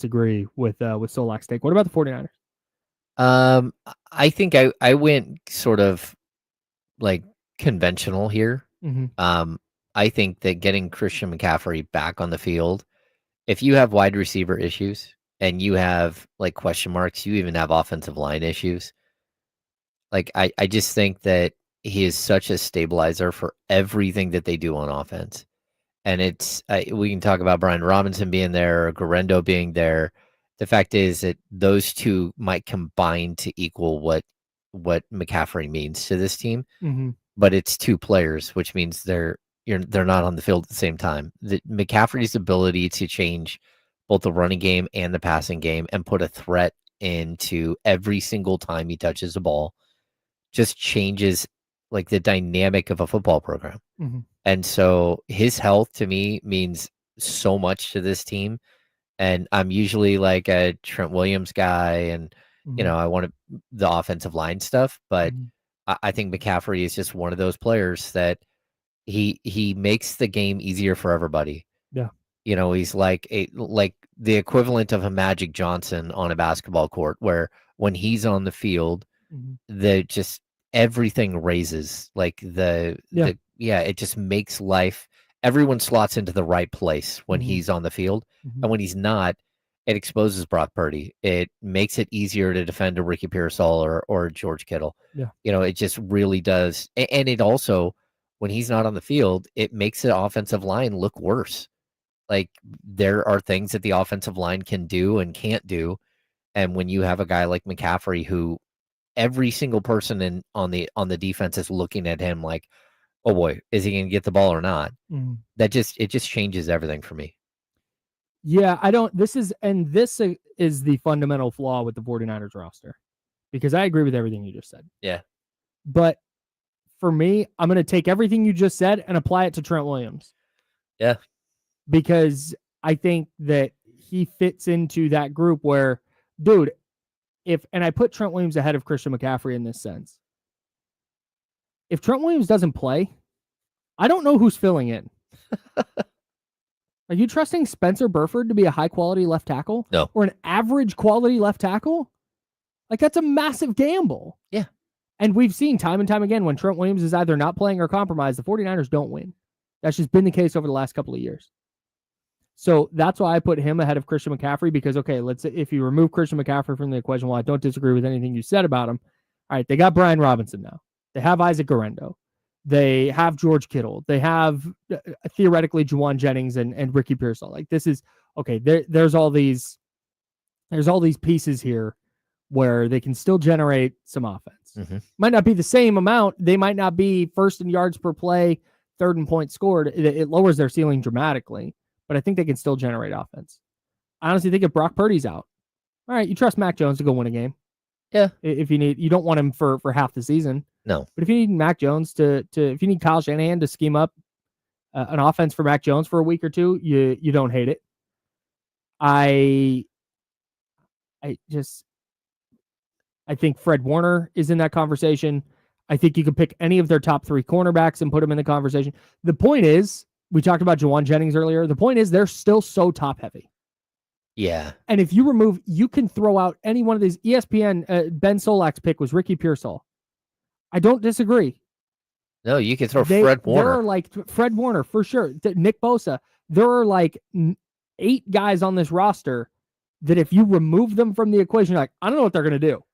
disagree with Solak's take. What about the 49ers? I think I went sort of like conventional here. Mm-hmm. I think that getting Christian McCaffrey back on the field, if you have wide receiver issues and you have like question marks, you even have offensive line issues. Like I just think that he is such a stabilizer for everything that they do on offense. And we can talk about Brian Robinson being there, or Garendo being there. The fact is that those two might combine to equal what McCaffrey means to this team. Mm-hmm. But it's two players, which means they're not on the field at the same time. McCaffrey's ability to change both the running game and the passing game and put a threat into every single time he touches the ball just changes like the dynamic of a football program. Mm-hmm. And so his health to me means so much to this team. And I'm usually like a Trent Williams guy, and I want the offensive line stuff, but I think McCaffrey is just one of those players that he makes the game easier for everybody. Yeah. He's like the equivalent of a Magic Johnson on a basketball court, where when he's on the field, just everything raises. Like it just makes life. Everyone slots into the right place when he's on the field, and when he's not, it exposes Brock Purdy. It makes it easier to defend a Ricky Pearsall or George Kittle. Yeah. It just really does. And it also, when he's not on the field, it makes the offensive line look worse. Like there are things that the offensive line can do and can't do. And when you have a guy like McCaffrey, who every single person on the defense is looking at him like, oh boy, is he going to get the ball or not? It just changes everything for me. Yeah, this is the fundamental flaw with the 49ers roster, because I agree with everything you just said. Yeah. But for me, I'm going to take everything you just said and apply it to Trent Williams. Yeah. Because I think that he fits into that group where, dude, and I put Trent Williams ahead of Christian McCaffrey in this sense. If Trent Williams doesn't play, I don't know who's filling in. Are you trusting Spencer Burford to be a high-quality left tackle? No. Or an average quality left tackle? Like, that's a massive gamble. Yeah. And we've seen time and time again when Trent Williams is either not playing or compromised, the 49ers don't win. That's just been the case over the last couple of years. So that's why I put him ahead of Christian McCaffrey, because, okay, let's say if you remove Christian McCaffrey from the equation, well, I don't disagree with anything you said about him. All right, they got Brian Robinson now. They have Isaac Garendo. They have George Kittle. They have theoretically Juwan Jennings and Ricky Pearsall. Like, this is okay. There's all these pieces here where they can still generate some offense. Might not be the same amount. They might not be first in yards per play, third in points scored. It lowers their ceiling dramatically, but I think they can still generate offense. I honestly think if Brock Purdy's out, all right, you trust Mac Jones to go win a game. Yeah. If you don't want him for half the season. No. But if you need Mac Jones if you need Kyle Shanahan to scheme up an offense for Mac Jones for a week or two, you don't hate it. I think Fred Warner is in that conversation. I think you could pick any of their top three cornerbacks and put them in the conversation. The point is, we talked about Juwan Jennings earlier. The point is, they're still so top heavy. Yeah. And if you can throw out any one of these. ESPN, Ben Solak's pick was Ricky Pearsall. I don't disagree. No, you can throw Fred Warner. There are like Fred Warner for sure. Nick Bosa. There are like 8 guys on this roster that if you remove them from the equation, you're like, I don't know what they're going to do.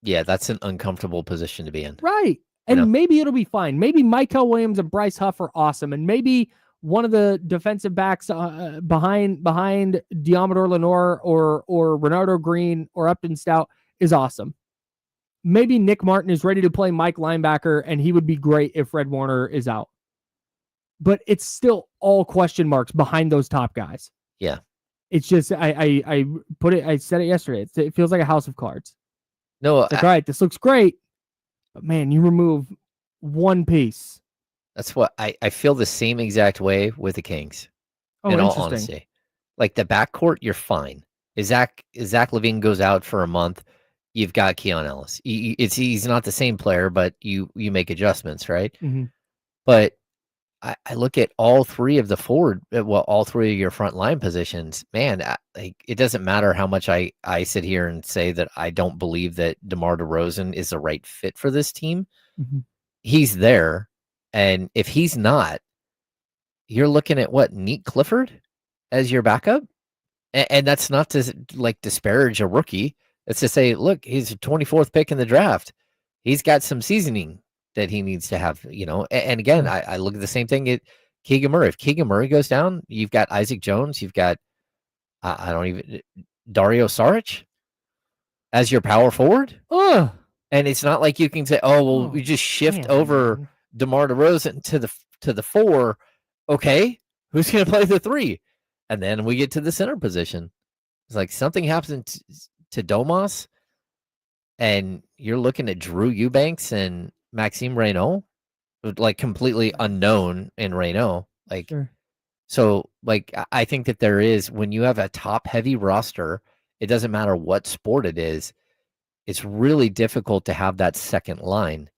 Yeah, that's an uncomfortable position to be in. Right. And maybe it'll be fine. Maybe Michael Williams and Bryce Huff are awesome. And maybe one of the defensive backs behind Diamador Lenore or Renardo Green or Upton Stout is awesome. Maybe Nick Martin is ready to play Mike linebacker, and he would be great if Fred Warner is out. But it's still all question marks behind those top guys. Yeah. It's just, I said it yesterday. It feels like a house of cards. No, it's like, all right, this looks great, but man, you remove one piece. That's what I feel the same exact way with the Kings. Oh, in all honesty, like the backcourt, you're fine. If Zach LaVine goes out for a month, you've got Keon Ellis. He's not the same player, but you make adjustments, right? Mm-hmm. But I look at all three of the forward, all three of your front line positions, man, like it doesn't matter how much I sit here and say that I don't believe that DeMar DeRozan is the right fit for this team. Mm-hmm. He's there. And if he's not, you're looking at what, Neat Clifford as your backup? And that's not to like disparage a rookie. It's to say, look, he's a 24th pick in the draft. He's got some seasoning that he needs to have, And again, I look at the same thing at Keegan Murray. If Keegan Murray goes down, you've got Isaac Jones, you've got Dario Saric as your power forward. And it's not like you can say, we just shift over DeMar DeRozan to the 4. Okay, who's going to play the 3? And then we get to the center position. It's like something happens to Domas, and you're looking at Drew Eubanks and Maxime Reynaud, like completely unknown in Reynaud. Like, sure. So, like, I think that there is, when you have a top-heavy roster, it doesn't matter what sport it is, it's really difficult to have that second line,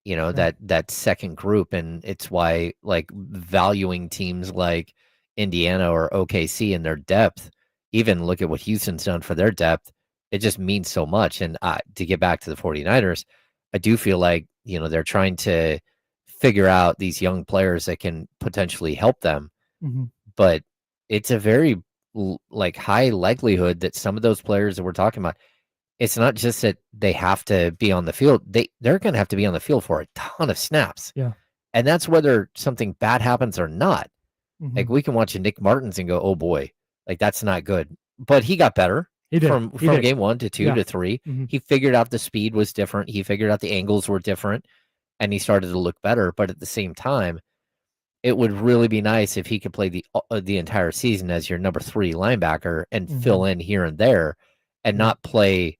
Sure. that second group. And it's why, like, valuing teams like Indiana or OKC and their depth, even look at what Houston's done for their depth, it just means so much. And to get back to the 49ers, I do feel like, they're trying to figure out these young players that can potentially help them. Mm-hmm. But it's a very high likelihood that some of those players that we're talking about, it's not just that they have to be on the field. They're going to have to be on the field for a ton of snaps. Yeah. And that's whether something bad happens or not. Mm-hmm. Like, we can watch Nick Martins and go, oh boy, like, that's not good. But he got better. He did. From game 1 to 2 to 3. Mm-hmm. He figured out the speed was different. He figured out the angles were different, and he started to look better. But at the same time, it would really be nice if he could play the entire season as your number 3 linebacker and fill in here and there, and not play,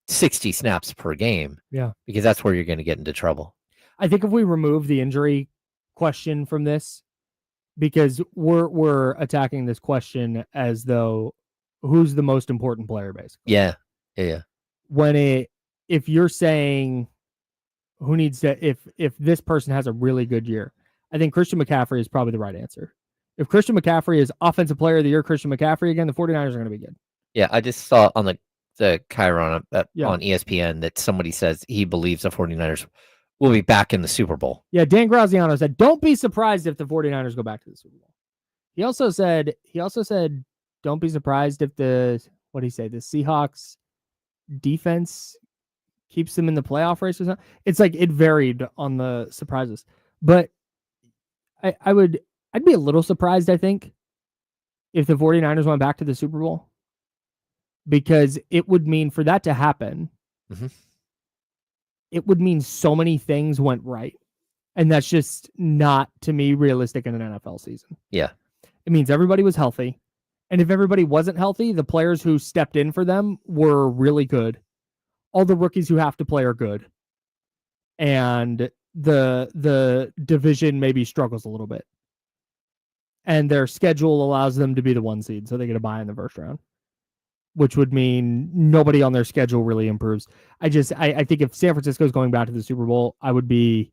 60 snaps per game. Yeah, because that's where you're going to get into trouble. I think if we remove the injury question from this, because we're attacking this question as though who's the most important player, basically. Yeah. If you're saying who needs to, if this person has a really good year, I think Christian McCaffrey is probably the right answer. If Christian McCaffrey is offensive player of the year, Christian McCaffrey again, the 49ers are going to be good. Yeah, I just saw on the Chiron on ESPN that somebody says he believes the 49ers will be back in the Super Bowl. Yeah, Dan Graziano said, don't be surprised if the 49ers go back to the Super Bowl. He also said, don't be surprised if the Seahawks defense keeps them in the playoff race or something. It's like it varied on the surprises. But I'd be a little surprised, I think, if the 49ers went back to the Super Bowl. Because it would mean, for that to happen, it would mean so many things went right. And that's just not, to me, realistic in an NFL season. Yeah. It means everybody was healthy. And if everybody wasn't healthy, the players who stepped in for them were really good. All the rookies who have to play are good. And the division maybe struggles a little bit. And their schedule allows them to be the 1 seed, so they get a bye in the first round, which would mean nobody on their schedule really improves. I think if San Francisco is going back to the Super Bowl, I don't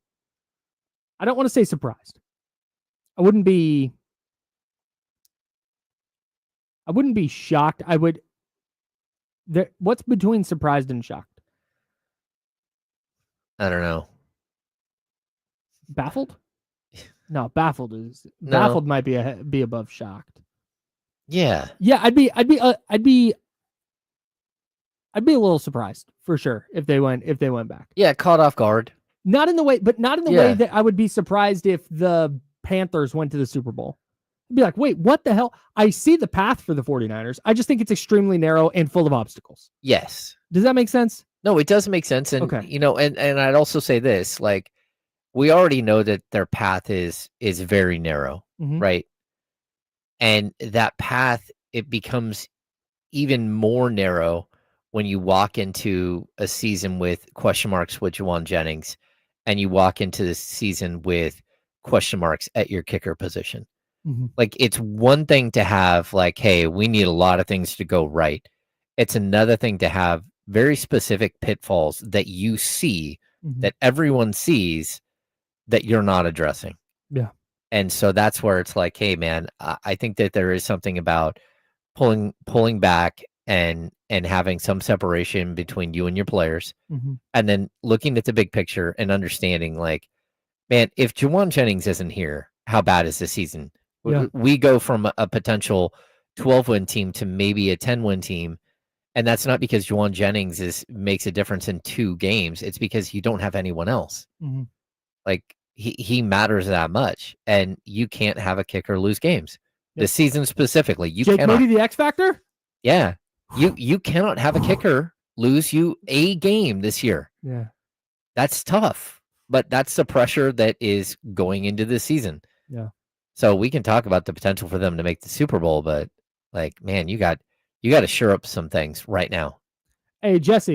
want to say surprised. I wouldn't be shocked. What's between surprised and shocked? I don't know. Baffled? No, baffled might be above shocked. Yeah. Yeah, I'd be a little surprised for sure if they went back. Yeah, caught off guard. Not in the way that I would be surprised if the Panthers went to the Super Bowl. I'd be like, wait, what the hell? I see the path for the 49ers. I just think it's extremely narrow and full of obstacles. Yes. Does that make sense? No, it does make sense. And, and I'd also say this, like, we already know that their path is very narrow, right? And that path, it becomes even more narrow when you walk into a season with question marks with Juwan Jennings, and you walk into the season with question marks at your kicker position. Like, it's one thing to have, like, hey, we need a lot of things to go right. It's another thing to have very specific pitfalls that you see, that everyone sees, that you're not addressing. Yeah. And so that's where it's like, hey, man, I think that there is something about pulling back and having some separation between you and your players, and then looking at the big picture and understanding, like, man, if Juwan Jennings isn't here, how bad is this season? Yeah. We go from a potential 12-win team to maybe a 10-win team. And that's not because Juwan Jennings makes a difference in 2 games. It's because you don't have anyone else. Like, he matters that much, and you can't have a kicker lose games. This season specifically, you Jake cannot. Moody, the X factor? Yeah. You cannot have a kicker lose you a game this year. Yeah. That's tough, but that's the pressure that is going into this season. Yeah. So we can talk about the potential for them to make the Super Bowl, but, like, man, you got to shore up some things right now. Hey, Jesse.